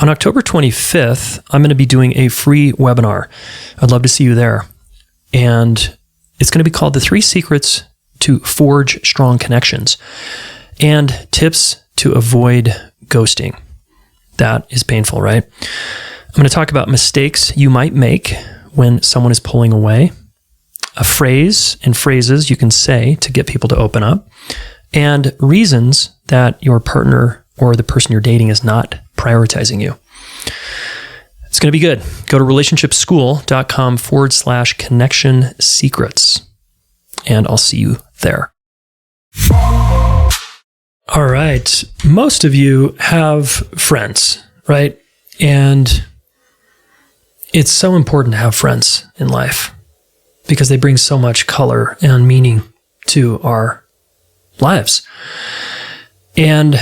On October 25th, I'm going to be doing a free webinar. I'd love to see you there. And it's going to be called The 3 Secrets to Forge Strong Connections and Tips to Avoid Ghosting. That is painful, right? I'm going to talk about mistakes you might make when someone is pulling away, a phrase and phrases you can say to get people to open up, and reasons that your partner or the person you're dating is not prioritizing you. It's going to be good. Go to relationshipschool.com/connection secrets, and I'll see you there. All right. Most of you have friends, right? And it's so important to have friends in life because they bring so much color and meaning to our lives. And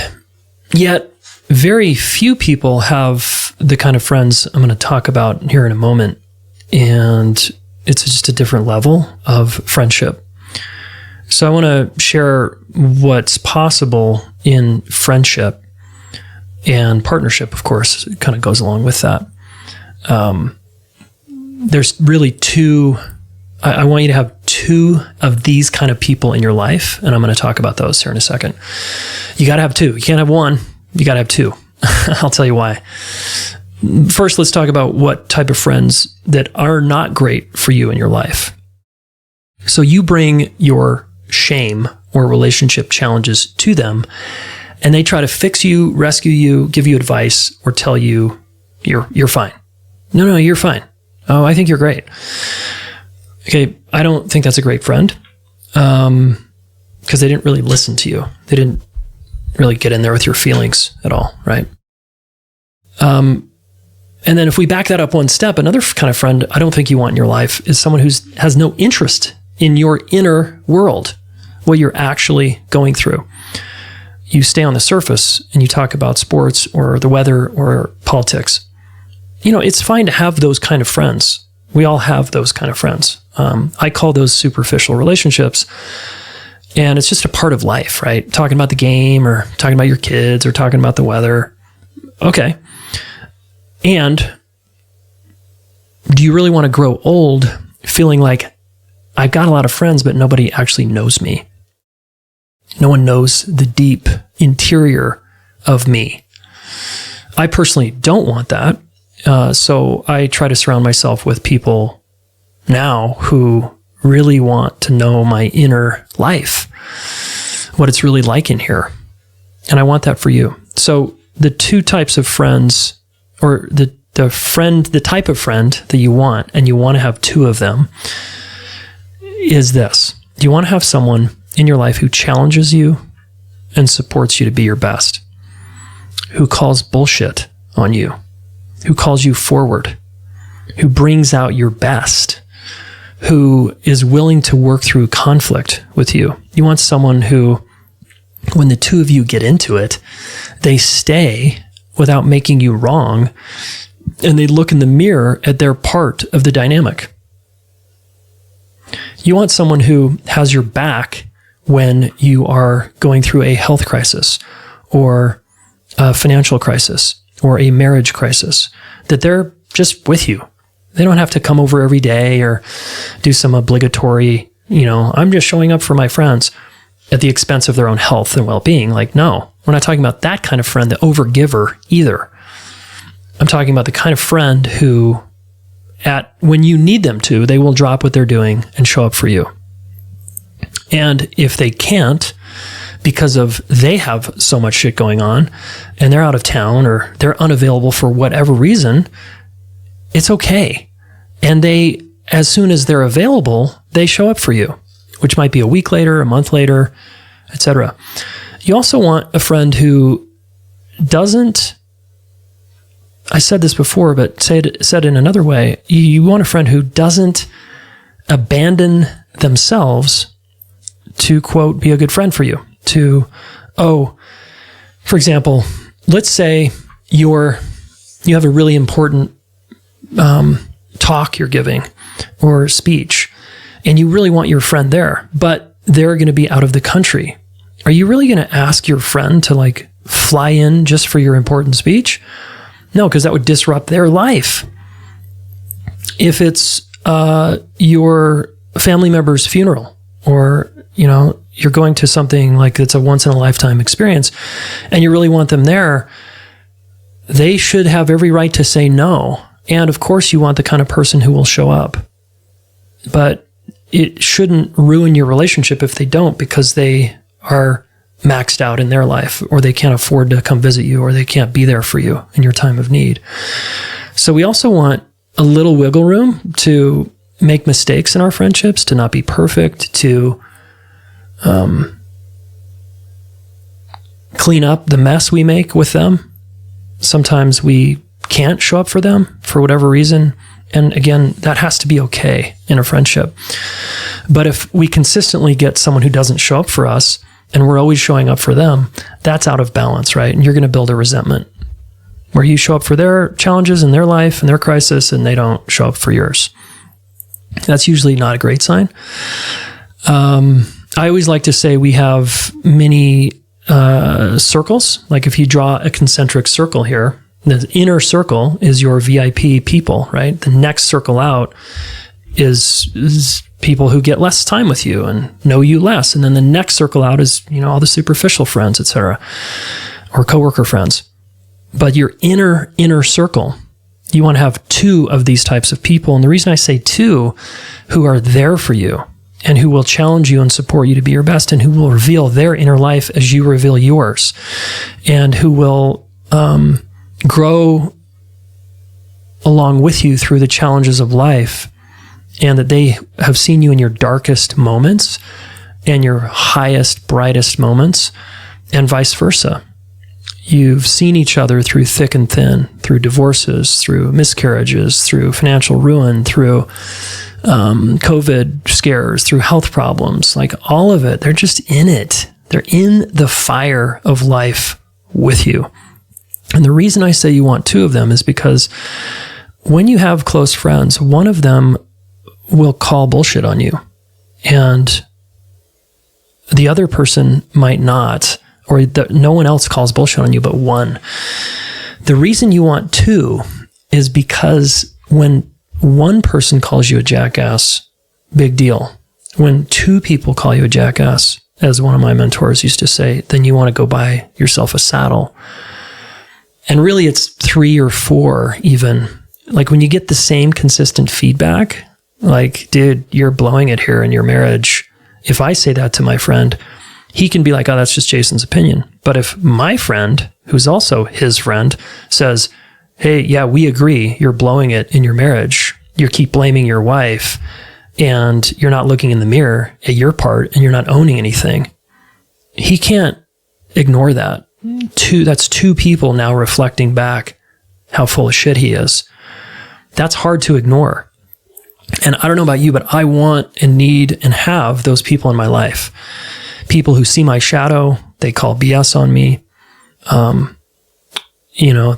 yet, very few people have the kind of friends I'm going to talk about here in a moment. And it's just a different level of friendship. So I want to share what's possible in friendship, and partnership, of course, kind of goes along with that. There's really two. I want you to have 2 of these kind of people in your life, and I'm going to talk about those here in a second. You got to have 2. You can't have 1. You got to have 2. I'll tell you why. First, let's talk about what type of friends that are not great for you in your life. So you bring your shame or relationship challenges to them, and they try to fix you, rescue you, give you advice, or tell you you're fine. No, you're fine. Oh, I think you're great. Okay, I don't think that's a great friend because they didn't really listen to you. They didn't really get in there with your feelings at all, right? And then if we back that up one step, another kind of friend I don't think you want in your life is someone who has no interest in your inner world, what you're actually going through. You stay on the surface and you talk about sports or the weather or politics. You know, it's fine to have those kind of friends. We all have those kind of friends. I call those superficial relationships. And it's just a part of life, right? Talking about the game or talking about your kids or talking about the weather. Okay. And do you really want to grow old feeling like I've got a lot of friends, but nobody actually knows me? No one knows the deep interior of me. I personally don't want that. So I try to surround myself with people now who really want to know my inner life, what it's really like in here. And I want that for you. So the 2 types of friends, or the type of friend that you want, and you want to have 2 of them, is this. You want to have someone in your life who challenges you and supports you to be your best, who calls bullshit on you, who calls you forward, who brings out your best, who is willing to work through conflict with you. You want someone who, when the 2 of you get into it, they stay without making you wrong, and they look in the mirror at their part of the dynamic. You want someone who has your back when you are going through a health crisis or a financial crisis or a marriage crisis, that they're just with you. They don't have to come over every day or do some obligatory, I'm just showing up for my friends at the expense of their own health and well-being. Like, no, we're not talking about that kind of friend, the overgiver either. I'm talking about the kind of friend who, when you need them to, they will drop what they're doing and show up for you. And if they can't, because they have so much shit going on and they're out of town or they're unavailable for whatever reason, it's okay. And as soon as they're available, they show up for you, which might be a week later, a month later, etc. You also want a friend who doesn't, I said this before, but said in another way, you want a friend who doesn't abandon themselves to, quote, be a good friend for you. For example, let's say you have a really important talk you're giving or speech, and you really want your friend there, but they're going to be out of the country. Are you really going to ask your friend to fly in just for your important speech? No, because that would disrupt their life. If it's your family member's funeral, or, you're going to something like it's a once in a lifetime experience and you really want them there, they should have every right to say no. And of course you want the kind of person who will show up, but it shouldn't ruin your relationship if they don't, because they are maxed out in their life, or they can't afford to come visit you, or they can't be there for you in your time of need. So we also want a little wiggle room to make mistakes in our friendships, to not be perfect, to clean up the mess we make with them. Sometimes we can't show up for them for whatever reason. And again, that has to be okay in a friendship. But if we consistently get someone who doesn't show up for us and we're always showing up for them, that's out of balance, right? And you're going to build a resentment where you show up for their challenges in their life and their crisis and they don't show up for yours. That's usually not a great sign. I always like to say we have many circles. Like if you draw a concentric circle here, the inner circle is your VIP people, right? The next circle out is people who get less time with you and know you less. And then the next circle out is, all the superficial friends, etc., or coworker friends. But your inner circle, you want to have 2 of these types of people. And the reason I say 2, who are there for you and who will challenge you and support you to be your best, and who will reveal their inner life as you reveal yours, and who will grow along with you through the challenges of life, and that they have seen you in your darkest moments and your highest, brightest moments, and vice versa. You've seen each other through thick and thin, through divorces, through miscarriages, through financial ruin, through COVID scares, through health problems, like all of it. They're just in it. They're in the fire of life with you. And the reason I say you want 2 of them is because when you have close friends, one of them will call bullshit on you and the other person might not, or no one else calls bullshit on you but one. The reason you want 2 is because when one person calls you a jackass, big deal. When 2 people call you a jackass, as one of my mentors used to say, then you want to go buy yourself a saddle. And really it's 3 or 4 even. Like when you get the same consistent feedback, like, dude, you're blowing it here in your marriage. If I say that to my friend, he can be like, oh, that's just Jayson's opinion. But if my friend, who's also his friend, says, hey, yeah, we agree, you're blowing it in your marriage. You keep blaming your wife and you're not looking in the mirror at your part and you're not owning anything. He can't ignore that. That's 2 people now reflecting back how full of shit he is. That's hard to ignore. And I don't know about you, but I want and need and have those people in my life. People who see my shadow, they call BS on me.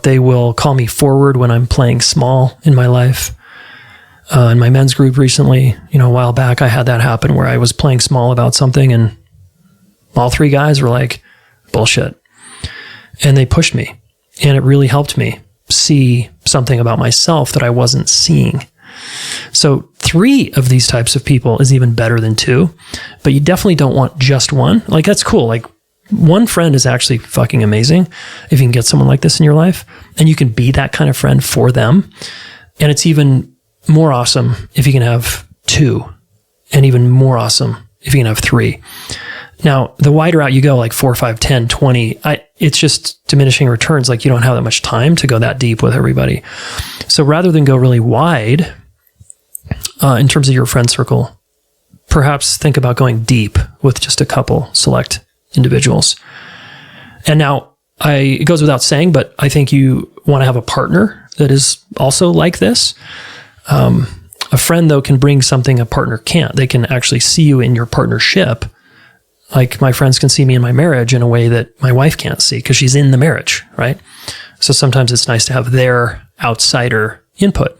They will call me forward when I'm playing small in my life. In my men's group recently, a while back, I had that happen where I was playing small about something and all 3 guys were like, bullshit. And they pushed me. And it really helped me see something about myself that I wasn't seeing. So 3 of these types of people is even better than 2, but you definitely don't want just 1. Like, that's cool. Like, 1 friend is actually fucking amazing if you can get someone like this in your life and you can be that kind of friend for them. And it's even more awesome if you can have 2, and even more awesome if you can have 3. Now, the wider out you go, like 4, 5, 10, 20, it's just diminishing returns. Like, you don't have that much time to go that deep with everybody. So rather than go really wide in terms of your friend circle, perhaps think about going deep with just a couple select individuals. And now, it goes without saying, but I think you want to have a partner that is also like this. A friend, though, can bring something a partner can't. They can actually see you in your partnership. Like, my friends can see me in my marriage in a way that my wife can't see because she's in the marriage, right? So sometimes it's nice to have their outsider input.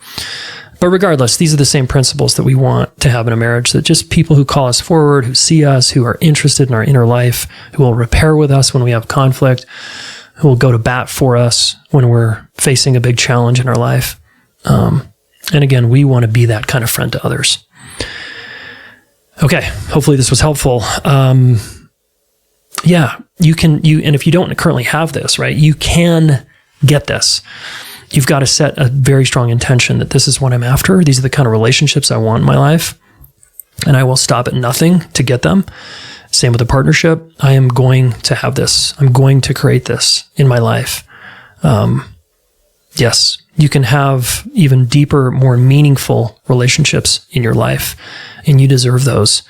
But regardless, these are the same principles that we want to have in a marriage, that just people who call us forward, who see us, who are interested in our inner life, who will repair with us when we have conflict, who will go to bat for us when we're facing a big challenge in our life. And again, we want to be that kind of friend to others. Okay, hopefully this was helpful. Yeah, and if you don't currently have this, right, you can get this. You've got to set a very strong intention that this is what I'm after. These are the kind of relationships I want in my life. And I will stop at nothing to get them. Same with a partnership. I am going to have this. I'm going to create this in my life. Yes, you can have even deeper, more meaningful relationships in your life, and you deserve those.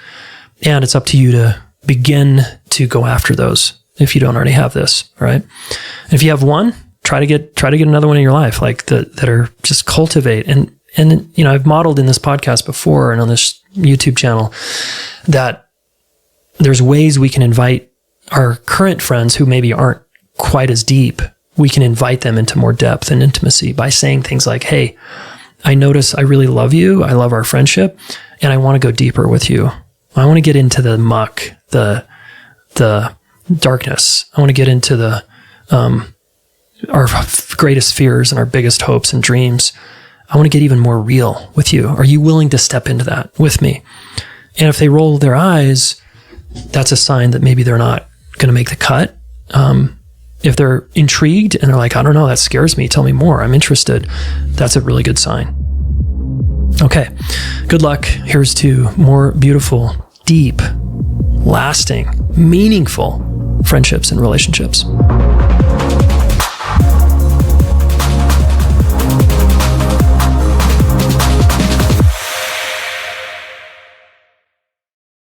And it's up to you to begin to go after those if you don't already have this, right? And if you have one, try to get another one in your life, like that are just cultivate. And I've modeled in this podcast before and on this YouTube channel that there's ways we can invite our current friends who maybe aren't quite as deep. We can invite them into more depth and intimacy by saying things like, hey, I notice I really love you. I love our friendship, and I want to go deeper with you. I want to get into the muck, the darkness. I want to get into our greatest fears and our biggest hopes and dreams. I want to get even more real with you. Are you willing to step into that with me? And if they roll their eyes, that's a sign that maybe they're not going to make the cut. If they're intrigued and they're like, I don't know, that scares me. Tell me more. I'm interested. That's a really good sign. Okay. Good luck. Here's to more beautiful, deep, lasting, meaningful friendships and relationships.